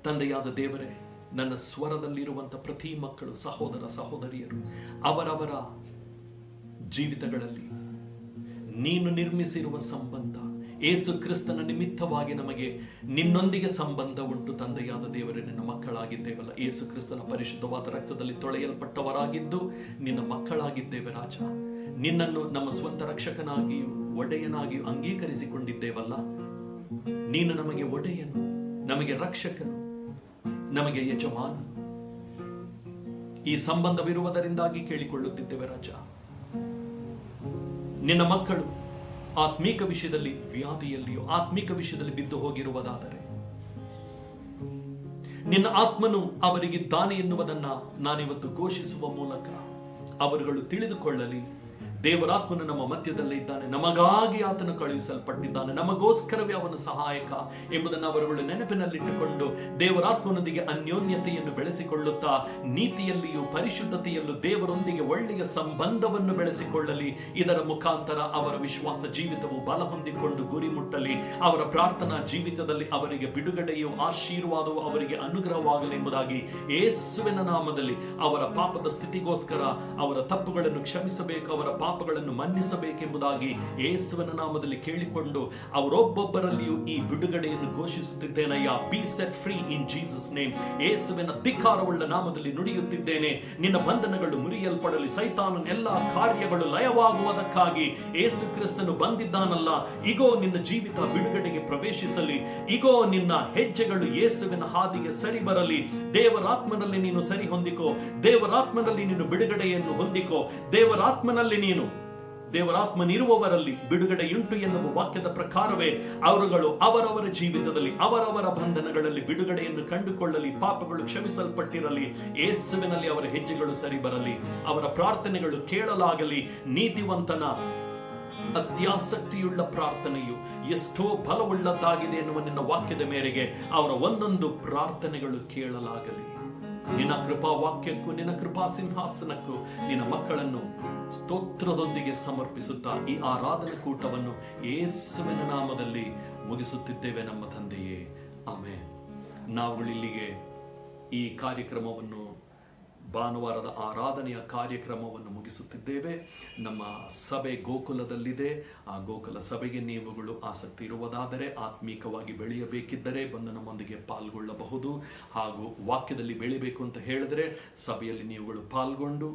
ತಂದೆಯಾದ ದೇವರೇ, ನನ್ನ ಸ್ವರದಲ್ಲಿರುವಂತ ಪ್ರತಿ ಮಕ್ಕಳು, ಸಹೋದರ ಸಹೋದರಿಯರು, ಅವರವರ ಜೀವಿತಗಳಲ್ಲಿ ನೀನು ನಿರ್ಮಿಸಿರುವ ಸಂಬಂಧ, ಯೇಸು ಕ್ರಿಸ್ತನ ನಿಮಿತ್ತವಾಗಿ ನಮಗೆ ನಿನ್ನೊಂದಿಗೆ ಸಂಬಂಧ ಉಂಟು. ತಂದೆಯಾದ ದೇವರೇ, ನಿನ್ನ ಮಕ್ಕಳಾಗಿದ್ದೇವಲ್ಲ, ಯೇಸು ಕ್ರಿಸ್ತನ ಪರಿಶುದ್ಧವಾದ ರಕ್ತದಲ್ಲಿ ತೊಳೆಯಲ್ಪಟ್ಟವರಾಗಿದ್ದು ನಿನ್ನ ಮಕ್ಕಳಾಗಿದ್ದೇವೆ ರಾಜ. ನಿನ್ನನ್ನು ನಮ್ಮ ಸ್ವಂತ ರಕ್ಷಕನಾಗಿಯೂ ಒಡೆಯನಾಗಿಯೂ ಅಂಗೀಕರಿಸಿಕೊಂಡಿದ್ದೇವಲ್ಲ. ನೀನು ನಮಗೆ ಒಡೆಯನು, ನಮಗೆ ರಕ್ಷಕನು, ನಮಗೆ ಯಜಮಾನನು. ಈ ಸಂಬಂಧವಿರುವುದರಿಂದಾಗಿ ಕೇಳಿಕೊಳ್ಳುತ್ತಿದ್ದೇವೆ ರಾಜ. ನಿನ್ನ ಮಕ್ಕಳು ಆತ್ಮೀಕ ವಿಷಯದಲ್ಲಿ ವ್ಯಾಧಿಯಲ್ಲಿಯೋ ಆತ್ಮೀಕ ವಿಷಯದಲ್ಲಿ ಬಿದ್ದು ಹೋಗಿರುವುದಾದರೆ, ನಿನ್ನ ಆತ್ಮನು ಅವರಿಗಿದ್ದಾನೆ ಎನ್ನುವುದನ್ನ ನಾನಿವತ್ತು ಘೋಷಿಸುವ ಮೂಲಕ ಅವರುಗಳು ತಿಳಿದುಕೊಳ್ಳಲಿ. ದೇವರಾತ್ಮನು ನಮ್ಮ ಮಧ್ಯದಲ್ಲೇ ಇದ್ದಾನೆ, ನಮಗಾಗಿ ಆತನು ಕಳುಹಿಸಲ್ಪಟ್ಟಿದ್ದಾನೆ, ನಮಗೋಸ್ಕರವೇ ಅವನ ಸಹಾಯಕ ಎಂಬುದನ್ನು ಅವರುಗಳು ನೆನಪಿನಲ್ಲಿಟ್ಟುಕೊಂಡು ದೇವರಾತ್ಮನೊಂದಿಗೆ ಅನ್ಯೋನ್ಯತೆಯನ್ನು ಬೆಳೆಸಿಕೊಳ್ಳುತ್ತಾ ನೀತಿಯಲ್ಲಿಯೂ ಪರಿಶುದ್ಧತೆಯಲ್ಲೂ ದೇವರೊಂದಿಗೆ ಒಳ್ಳೆಯ ಸಂಬಂಧವನ್ನು ಬೆಳೆಸಿಕೊಳ್ಳಲಿ. ಇದರ ಮುಖಾಂತರ ಅವರ ವಿಶ್ವಾಸ ಜೀವಿತವು ಬಲ ಹೊಂದಿಕೊಂಡು ಗುರಿ ಮುಟ್ಟಲಿ. ಅವರ ಪ್ರಾರ್ಥನಾ ಜೀವಿತದಲ್ಲಿ ಅವರಿಗೆ ಬಿಡುಗಡೆಯು ಆಶೀರ್ವಾದವು ಅವರಿಗೆ ಅನುಗ್ರಹವಾಗಲಿ ಎಂಬುದಾಗಿ ಯೇಸುವಿನ ನಾಮದಲ್ಲಿ ಅವರ ಪಾಪದ ಸ್ಥಿತಿಗೋಸ್ಕರ ಅವರ ತಪ್ಪುಗಳನ್ನು ಕ್ಷಮಿಸಬೇಕು, ಅವರ ಪಾಪಗಳನ್ನು ಮನ್ನಿಸಬೇಕೆಂಬುದಾಗಿ ಯೇಸುವಿನ ನಾಮದಲ್ಲಿ ಕೇಳಿಕೊಂಡು ಅವರೊಬ್ಬೊಬ್ಬರಲ್ಲಿಯೂ ಈ ಬಿಡುಗಡೆಯನ್ನು ಘೋಷಿಸುತ್ತಿದ್ದೇನಯ್ಯ. Be set free in Jesus name. ಯೇಸುವಿನ ಧಿಕ್ಕಾರವುಳ್ಳ ನಾಮದಲ್ಲಿ ನುಡಿಯುತ್ತಿದ್ದೇನೆ. ನಿನ್ನ ಬಂಧನಗಳು ಮುರಿಯಲ್ಪಡಲಿ, ಸೈತಾನನ ಎಲ್ಲಾ ಕಾರ್ಯಗಳು ಲಯವಾಗುವುದಕ್ಕಾಗಿ ಯೇಸು ಕ್ರಿಸ್ತನು ಬಂದಿದ್ದಾನಲ್ಲ. ಇಗೋ ನಿನ್ನ ಜೀವಿತ ಬಿಡುಗಡೆಗೆ ಪ್ರವೇಶಿಸಲಿ. ಇಗೋ ನಿನ್ನ ಹೆಜ್ಜೆಗಳು ಯೇಸುವಿನ ಹಾದಿಗೆ ಸರಿ ಬರಲಿ. ದೇವರಾತ್ಮನಲ್ಲಿ ನೀನು ಸರಿ ಹೊಂದಿಕೋ. ದೇವರಾತ್ಮನಲ್ಲಿ ನೀನು ಬಿಡುಗಡೆಯನ್ನು ಹೊಂದಿಕೋ. ದೇವರಾತ್ಮನಿರುವವರಲ್ಲಿ ಬಿಡುಗಡೆಯುಂಟು ಎನ್ನುವ ವಾಕ್ಯದ ಪ್ರಕಾರವೇ ಅವರುಗಳು ಅವರವರ ಜೀವಿತದಲ್ಲಿ ಅವರವರ ಬಂಧನಗಳಲ್ಲಿ ಬಿಡುಗಡೆಯನ್ನು ಕಂಡುಕೊಳ್ಳಲಿ. ಪಾಪಗಳು ಕ್ಷಮಿಸಲ್ಪಟ್ಟಿರಲಿ. ಯೇಸುವಿನಲ್ಲಿ ಅವರ ಹೆಜ್ಜೆಗಳು ಸರಿ ಬರಲಿ. ಅವರ ಪ್ರಾರ್ಥನೆಗಳು ಕೇಳಲಾಗಲಿ. ನೀತಿವಂತನ ಅತ್ಯಾಸಕ್ತಿಯುಳ್ಳ ಪ್ರಾರ್ಥನೆಯು ಎಷ್ಟೋ ಬಲವುಳ್ಳದ್ದಾಗಿದೆ ಎನ್ನುವ ನಿನ್ನ ವಾಕ್ಯದ ಮೇರೆಗೆ ಅವರ ಒಂದೊಂದು ಪ್ರಾರ್ಥನೆಗಳು ಕೇಳಲಾಗಲಿ. ನಿನ್ನ ಕೃಪಾ ವಾಕ್ಯಕ್ಕೂ ನಿನ್ನ ಕೃಪಾ ಸಿಂಹಾಸನಕ್ಕೂ ನಿನ್ನ ಮಕ್ಕಳನ್ನು ಸ್ತೋತ್ರದೊಂದಿಗೆ ಸಮರ್ಪಿಸುತ್ತಾ ಈ ಆರಾಧನಾ ಕೂಟವನ್ನು ಯೇಸುವಿನ ನಾಮದಲ್ಲಿ ಮುಗಿಸುತ್ತಿದ್ದೇವೆ ನಮ್ಮ ತಂದೆಯೇ, ಆಮೆನ್. ನಾವು ಇಲ್ಲಿಗೆ ಈ ಕಾರ್ಯಕ್ರಮವನ್ನು, ಭಾನುವಾರದ ಆರಾಧನೆಯ ಕಾರ್ಯಕ್ರಮವನ್ನು ಮುಗಿಸುತ್ತಿದ್ದೇವೆ. ನಮ್ಮ ಸಭೆ ಗೋಕುಲದಲ್ಲಿದೆ. ಆ ಗೋಕುಲ ಸಭೆಗೆ ನೀವುಗಳು ಆಸಕ್ತಿ ಇರುವುದಾದರೆ, ಆತ್ಮೀಕವಾಗಿ ಬೆಳೆಯಬೇಕಿದ್ದರೆ ಬಂದು ನಮ್ಮೊಂದಿಗೆ ಪಾಲ್ಗೊಳ್ಳಬಹುದು. ಹಾಗೂ ವಾಕ್ಯದಲ್ಲಿ ಬೆಳಿಬೇಕು ಅಂತ ಹೇಳಿದ್ರೆ ಸಭೆಯಲ್ಲಿ ನೀವುಗಳು ಪಾಲ್ಗೊಂಡು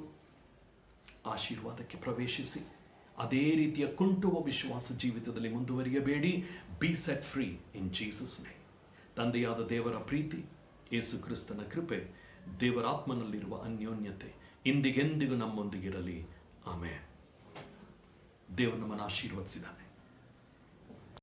ಆಶೀರ್ವಾದಕ್ಕೆ ಪ್ರವೇಶಿಸಿ. ಅದೇ ರೀತಿಯ ಕುಂಟುವ ವಿಶ್ವಾಸ ಜೀವಿತದಲ್ಲಿ ಮುಂದುವರಿಯಬೇಡಿ. Be set free in Jesus name. ತಂದೆಯಾದ ದೇವರ ಪ್ರೀತಿ, ಯೇಸು ಕ್ರಿಸ್ತನ ಕೃಪೆ, ದೇವರಾತ್ಮನಲ್ಲಿರುವ ಅನ್ಯೋನ್ಯತೆ ಇಂದಿಗೆಂದಿಗೂ ನಮ್ಮೊಂದಿಗಿರಲಿ. ಆಮೆನ್. ದೇವರು ನಮ್ಮನ್ನು ಆಶೀರ್ವದಿಸಿದ್ದಾನೆ.